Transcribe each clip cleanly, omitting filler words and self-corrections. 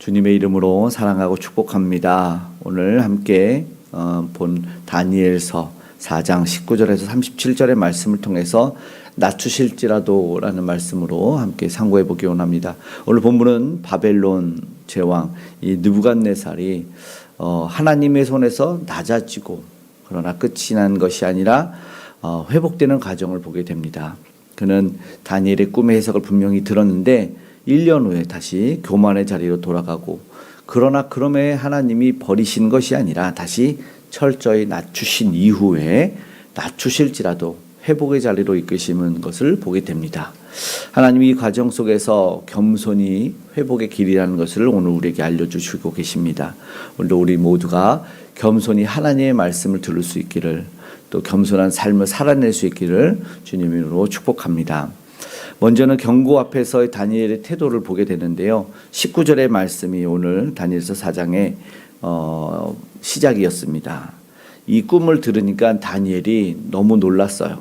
주님의 이름으로 사랑하고 축복합니다. 오늘 함께 본 다니엘서 4장 19절에서 37절의 말씀을 통해서 낮추실지라도 라는 말씀으로 함께 상고해 보기 원합니다. 오늘 본문은 바벨론 제왕 이 느부갓네살이 하나님의 손에서 낮아지고 그러나 끝이 난 것이 아니라 회복되는 과정을 보게 됩니다. 그는 다니엘의 꿈의 해석을 분명히 들었는데 1년 후에 다시 교만의 자리로 돌아가고, 그러나 그럼에 하나님이 버리신 것이 아니라 다시 철저히 낮추신 이후에 낮추실지라도 회복의 자리로 이끄시는 것을 보게 됩니다. 하나님이 이 과정 속에서 겸손이 회복의 길이라는 것을 오늘 우리에게 알려주시고 계십니다. 오늘도 우리 모두가 겸손히 하나님의 말씀을 들을 수 있기를, 또 겸손한 삶을 살아낼 수 있기를 주님으로 축복합니다. 먼저는 경고 앞에서의 다니엘의 태도를 보게 되는데요. 19절의 말씀이 오늘 다니엘서 4장의 시작이었습니다. 이 꿈을 들으니까 다니엘이 너무 놀랐어요.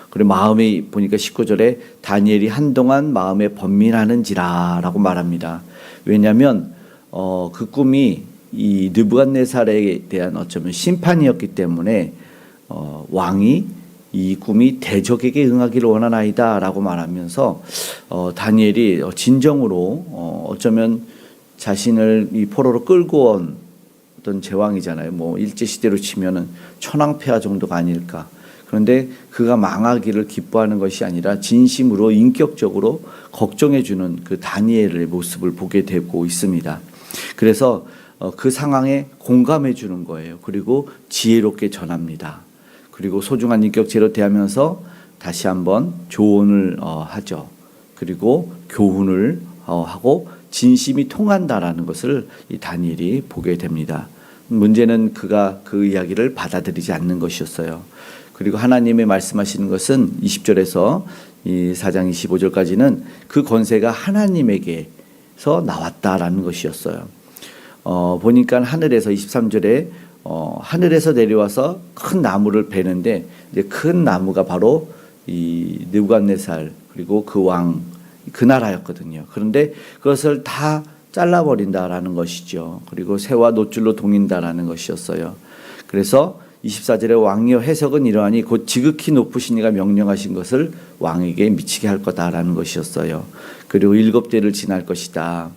그리고 마음이 보니까 19절에 다니엘이 한동안 마음에 번민하는지라 라고 말합니다. 왜냐하면 그 꿈이 이 느부갓네살에 대한 어쩌면 심판이었기 때문에 왕이 이 꿈이 대적에게 응하기를 원하나이다 라고 말하면서 다니엘이 진정으로 어쩌면 자신을 이 포로로 끌고 온 어떤 제왕이잖아요. 뭐 일제시대로 치면은 천황폐하 정도가 아닐까. 그런데 그가 망하기를 기뻐하는 것이 아니라 진심으로 인격적으로 걱정해주는 그 다니엘의 모습을 보게 되고 있습니다. 그래서 그 상황에 공감해 주는 거예요. 그리고 지혜롭게 전합니다. 그리고 소중한 인격체로 대하면서 다시 한번 조언을 하죠. 그리고 교훈을 하고 진심이 통한다라는 것을 이 다니엘이 보게 됩니다. 문제는 그가 그 이야기를 받아들이지 않는 것이었어요. 그리고 하나님의 말씀하시는 것은 20절에서 이 4장 25절까지는 그 권세가 하나님에게서 나왔다라는 것이었어요. 보니까 하늘에서 23절에 하늘에서 내려와서 큰 나무를 베는데, 이제 큰 나무가 바로 이 느부갓네살 그리고 그 왕, 그 나라였거든요. 그런데 그것을 다 잘라버린다라는 것이죠. 그리고 새와 노줄로 동인다라는 것이었어요. 그래서 24절의 왕이여 해석은 이러하니 곧 지극히 높으신 이가 명령하신 것을 왕에게 미치게 할 거다라는 것이었어요. 그리고 7대를 지날 것이다.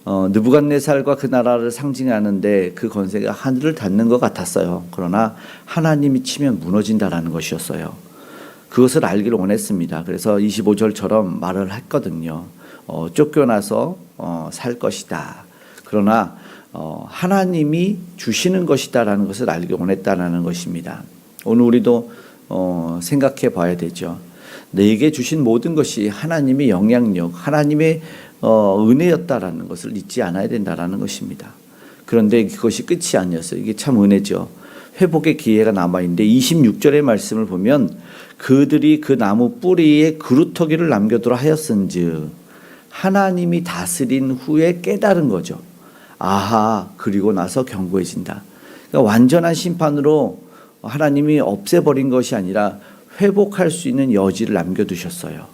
느부갓네살과 그 나라를 상징하는데 그 권세가 하늘을 닿는 것 같았어요. 그러나 하나님이 치면 무너진다라는 것이었어요. 그것을 알기를 원했습니다. 그래서 25절처럼 말을 했거든요. 쫓겨나서 살 것이다. 그러나 하나님이 주시는 것이다라는 것을 알기 원했다라는 것입니다. 오늘 우리도 생각해 봐야 되죠. 내게 주신 모든 것이 하나님의 영향력, 하나님의 은혜였다라는 것을 잊지 않아야 된다라는 것입니다. 그런데 그것이 끝이 아니었어요. 이게 참 은혜죠. 회복의 기회가 남아있는데 26절의 말씀을 보면 그들이 그 나무 뿌리에 그루터기를 남겨두라 하였은즉 하나님이 다스린 후에 깨달은 거죠. 아하, 그리고 나서 견고해진다. 그러니까 완전한 심판으로 하나님이 없애버린 것이 아니라 회복할 수 있는 여지를 남겨두셨어요.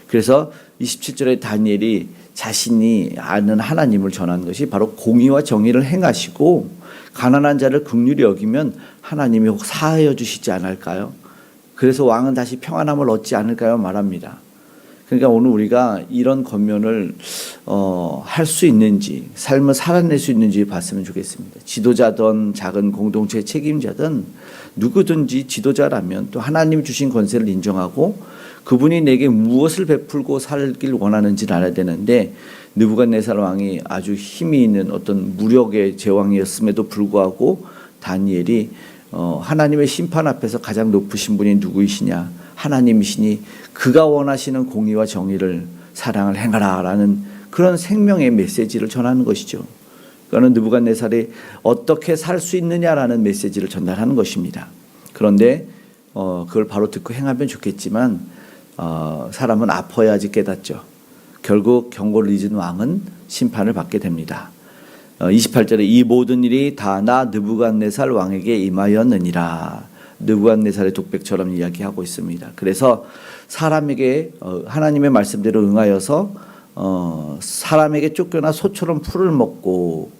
그래서 27절에 다니엘이 자신이 아는 하나님을 전한 것이 바로 공의와 정의를 행하시고 가난한 자를 긍휼히 여기면 하나님이 혹 사하여 주시지 않을까요? 그래서 왕은 다시 평안함을 얻지 않을까요? 말합니다. 그러니까 오늘 우리가 이런 권면을 할 수 있는지, 삶을 살아낼 수 있는지 봤으면 좋겠습니다. 지도자든 작은 공동체 책임자든 누구든지 지도자라면 또 하나님 주신 권세를 인정하고 그분이 내게 무엇을 베풀고 살길 원하는지를 알아야 되는데, 느부갓네살 왕이 아주 힘이 있는 어떤 무력의 제왕이었음에도 불구하고 다니엘이 하나님의 심판 앞에서 가장 높으신 분이 누구이시냐, 하나님이시니 그가 원하시는 공의와 정의를 사랑을 행하라 라는 그런 생명의 메시지를 전하는 것이죠. 그거는 느부갓네살이 어떻게 살 수 있느냐라는 메시지를 전달하는 것입니다. 그런데 그걸 바로 듣고 행하면 좋겠지만 사람은 아파야지 깨닫죠. 결국 경고를 잊은 왕은 심판을 받게 됩니다. 28절에 이 모든 일이 다 나 느부갓네살 왕에게 임하였느니라. 느부갓네살의 독백처럼 이야기하고 있습니다. 그래서 사람에게 하나님의 말씀대로 응하여서 사람에게 쫓겨나 소처럼 풀을 먹고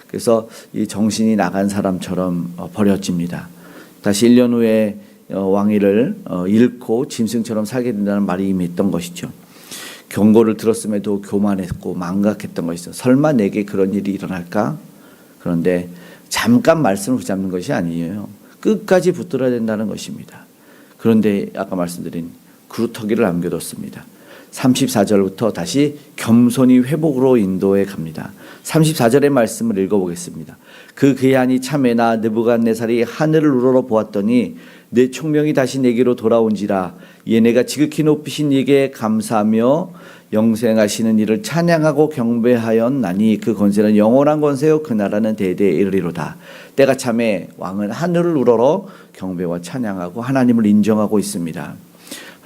그래서 이 정신이 나간 사람처럼 버려집니다. 다시 1년 후에 왕위를 잃고 짐승처럼 살게 된다는 말이 이미 있던 것이죠. 경고를 들었음에도 교만했고 망각했던 것이죠. 설마 내게 그런 일이 일어날까? 그런데 잠깐 말씀을 붙잡는 것이 아니에요. 끝까지 붙들어야 된다는 것입니다. 그런데 아까 말씀드린 그루터기를 남겨뒀습니다. 34절부터 다시 겸손히 회복으로 인도해 갑니다. 34절의 말씀을 읽어보겠습니다. 그 괴한이 참외나 느부갓네살이 하늘을 우러러 보았더니 내 총명이 다시 내게로 돌아온지라 이에 내가 지극히 높이신 이에게 감사하며 영생하시는 이를 찬양하고 경배하였나니 그 권세는 영원한 권세요 그 나라는 대대에 이르리로다. 때가 참에 왕은 하늘을 우러러 경배와 찬양하고 하나님을 인정하고 있습니다.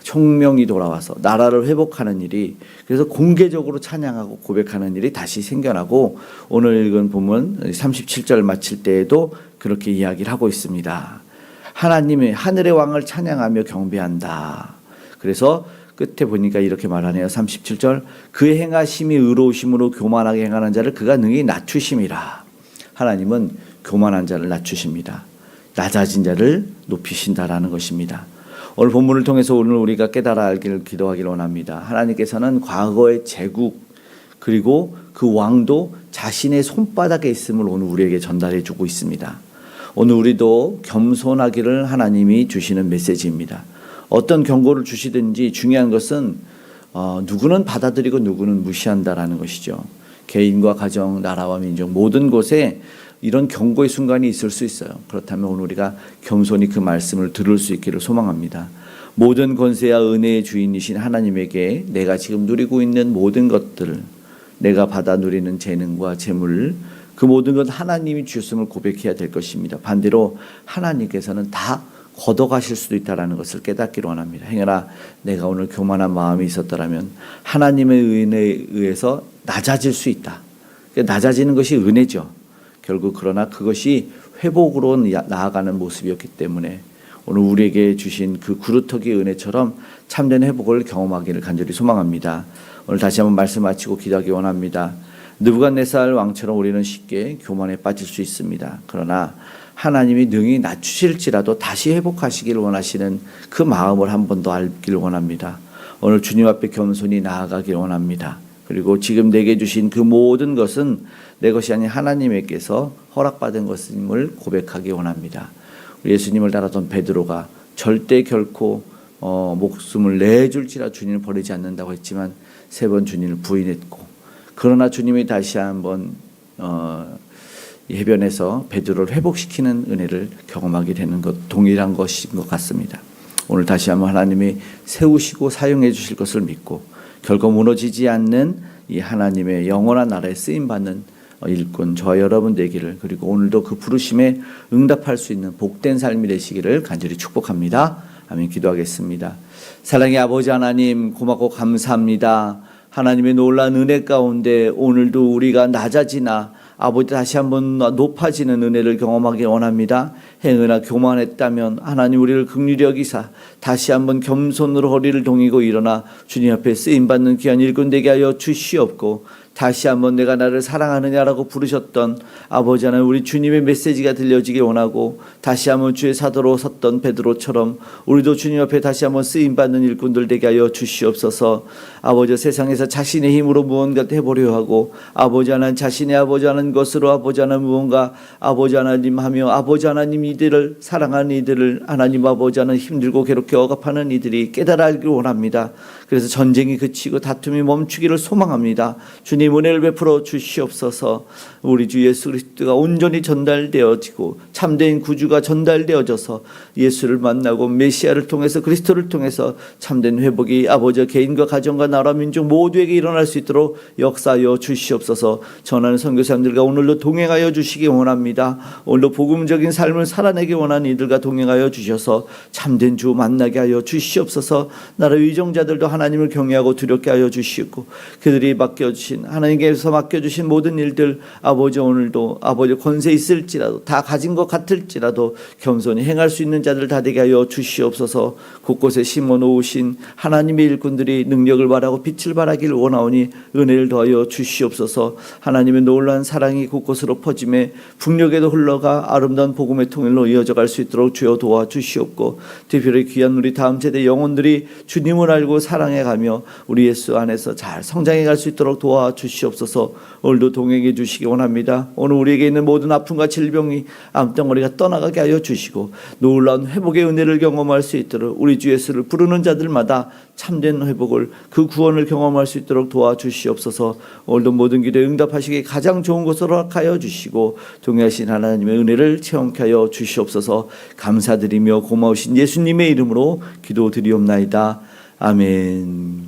총명이 돌아와서 나라를 회복하는 일이 그래서 공개적으로 찬양하고 고백하는 일이 다시 생겨나고 오늘 읽은 본문 37절 마칠 때에도 그렇게 이야기를 하고 있습니다. 하나님의 하늘의 왕을 찬양하며 경배한다. 그래서 끝에 보니까 이렇게 말하네요. 37절 그의 행하심이 의로우심으로 교만하게 행하는 자를 그가 능히 낮추심이라. 하나님은 교만한 자를 낮추십니다. 낮아진 자를 높이신다라는 것입니다. 오늘 본문을 통해서 오늘 우리가 깨달아 알기를 기도하기를 원합니다. 하나님께서는 과거의 제국 그리고 그 왕도 자신의 손바닥에 있음을 오늘 우리에게 전달해 주고 있습니다. 오늘 우리도 겸손하기를 하나님이 주시는 메시지입니다. 어떤 경고를 주시든지 중요한 것은 누구는 받아들이고 누구는 무시한다라는 것이죠. 개인과 가정, 나라와 민족 모든 곳에 이런 경고의 순간이 있을 수 있어요. 그렇다면 오늘 우리가 겸손히 그 말씀을 들을 수 있기를 소망합니다. 모든 권세와 은혜의 주인이신 하나님에게 내가 지금 누리고 있는 모든 것들, 내가 받아 누리는 재능과 재물, 그 모든 것 하나님이 주셨음을 고백해야 될 것입니다. 반대로 하나님께서는 다 걷어가실 수도 있다는 것을 깨닫기를 원합니다. 행여나 내가 오늘 교만한 마음이 있었더라면 하나님의 은혜에 의해서 낮아질 수 있다. 낮아지는 것이 은혜죠. 결국 그러나 그것이 회복으로 나아가는 모습이었기 때문에 오늘 우리에게 주신 그 구루터기 은혜처럼 참된 회복을 경험하기를 간절히 소망합니다. 오늘 다시 한번 말씀 마치고 기도하기 원합니다. 느부갓네살 왕처럼 우리는 쉽게 교만에 빠질 수 있습니다. 그러나 하나님이 능히 낮추실지라도 다시 회복하시기를 원하시는 그 마음을 한 번 더 알기를 원합니다. 오늘 주님 앞에 겸손히 나아가기를 원합니다. 그리고 지금 내게 주신 그 모든 것은 내 것이 아닌 하나님에게서 허락받은 것임을 고백하기 원합니다. 우리 예수님을 따랐던 베드로가 절대 결코 목숨을 내줄지라 주님을 버리지 않는다고 했지만 3번 주님을 부인했고 그러나 주님이 다시 한번 해변에서 베드로를 회복시키는 은혜를 경험하게 되는 것 동일한 것인 것 같습니다. 오늘 다시 한번 하나님이 세우시고 사용해 주실 것을 믿고 결코 무너지지 않는 이 하나님의 영원한 나라에 쓰임받는 일꾼 저와 여러분 되기를 그리고 오늘도 그 부르심에 응답할 수 있는 복된 삶이 되시기를 간절히 축복합니다. 아멘. 기도하겠습니다. 사랑의 아버지 하나님 고맙고 감사합니다. 하나님의 놀라운 은혜 가운데 오늘도 우리가 낮아지나 아버지 다시 한번 높아지는 은혜를 경험하기 원합니다. 행여나 교만했다면 하나님 우리를 긍휼히 여기사 다시 한번 겸손으로 허리를 동이고 일어나 주님 앞에 쓰임받는 귀한 일꾼 되게 하여 주시옵고 다시 한번 내가 나를 사랑하느냐라고 부르셨던 아버지 하나님 우리 주님의 메시지가 들려지길 원하고 다시 한번 주의 사도로 섰던 베드로처럼 우리도 주님 앞에 다시 한번 쓰임받는 일꾼들 되게 하여 주시옵소서. 아버지 세상에서 자신의 힘으로 무언가 해보려 하고 아버지 하나님 자신의 아버지 하나님 것으로 아버지 하나님 무언가 아버지 하나님 하며 아버지 하나님 이들을 사랑하는 이들을 하나님 아버지 하나님 힘들고 괴롭게 억압하는 이들이 깨달아 알기를 원합니다. 그래서 전쟁이 그치고 다툼이 멈추기를 소망합니다. 주님 은혜를 베풀어 주시옵소서. 우리 주 예수 그리스도가 온전히 전달되어지고 참된 구주가 전달되어져서 예수를 만나고 메시아를 통해서 그리스도를 통해서 참된 회복이 아버지 개인과 가정과 나라 민족 모두에게 일어날 수 있도록 역사하여 주시옵소서. 전하는 선교사님들과 오늘도 동행하여 주시기 원합니다. 오늘도 복음적인 삶을 살아내기 원하는 이들과 동행하여 주셔서 참된 주 만나게 하여 주시옵소서. 나라 위정자들도 하나님을 경외하고 두렵게 하여 주시고 그들이 맡겨주신 하나님께서 맡겨주신 모든 일들 아버지 오늘도 아버지 권세 있을지라도 다 가진 것 같을지라도 겸손히 행할 수 있는 자들 다 되게 하여 주시옵소서. 곳곳에 심어 놓으신 하나님의 일꾼들이 능력을 발하고 빛을 발하길 원하오니 은혜를 더하여 주시옵소서. 하나님의 놀라운 사랑이 곳곳으로 퍼짐에 북녘에도 흘러가 아름다운 복음의 통일로 이어져 갈 수 있도록 주여 도와주시옵고 특별히 귀한 우리 다음 세대 영혼들이 주님을 알고 사랑해가며 우리 예수 안에서 잘 성장해 갈 수 있도록 도와주시옵소서. 오늘도 동행해 주시기 원합니다. 오늘 우리에게 있는 모든 아픔과 질병이 암덩어리가 떠나가게 하여 주시고 놀라운 회복의 은혜를 경험할 수 있도록 우리 주 예수를 부르는 자들마다 참된 회복을 그 구원을 경험할 수 있도록 도와주시옵소서. 오늘도 모든 기도에 응답하시기 가장 좋은 곳으로 허락하여 주시고 동행하신 하나님의 은혜를 체험케 하여 주시옵소서. 감사드리며 고마우신 예수님의 이름으로 기도드리옵나이다. 아멘.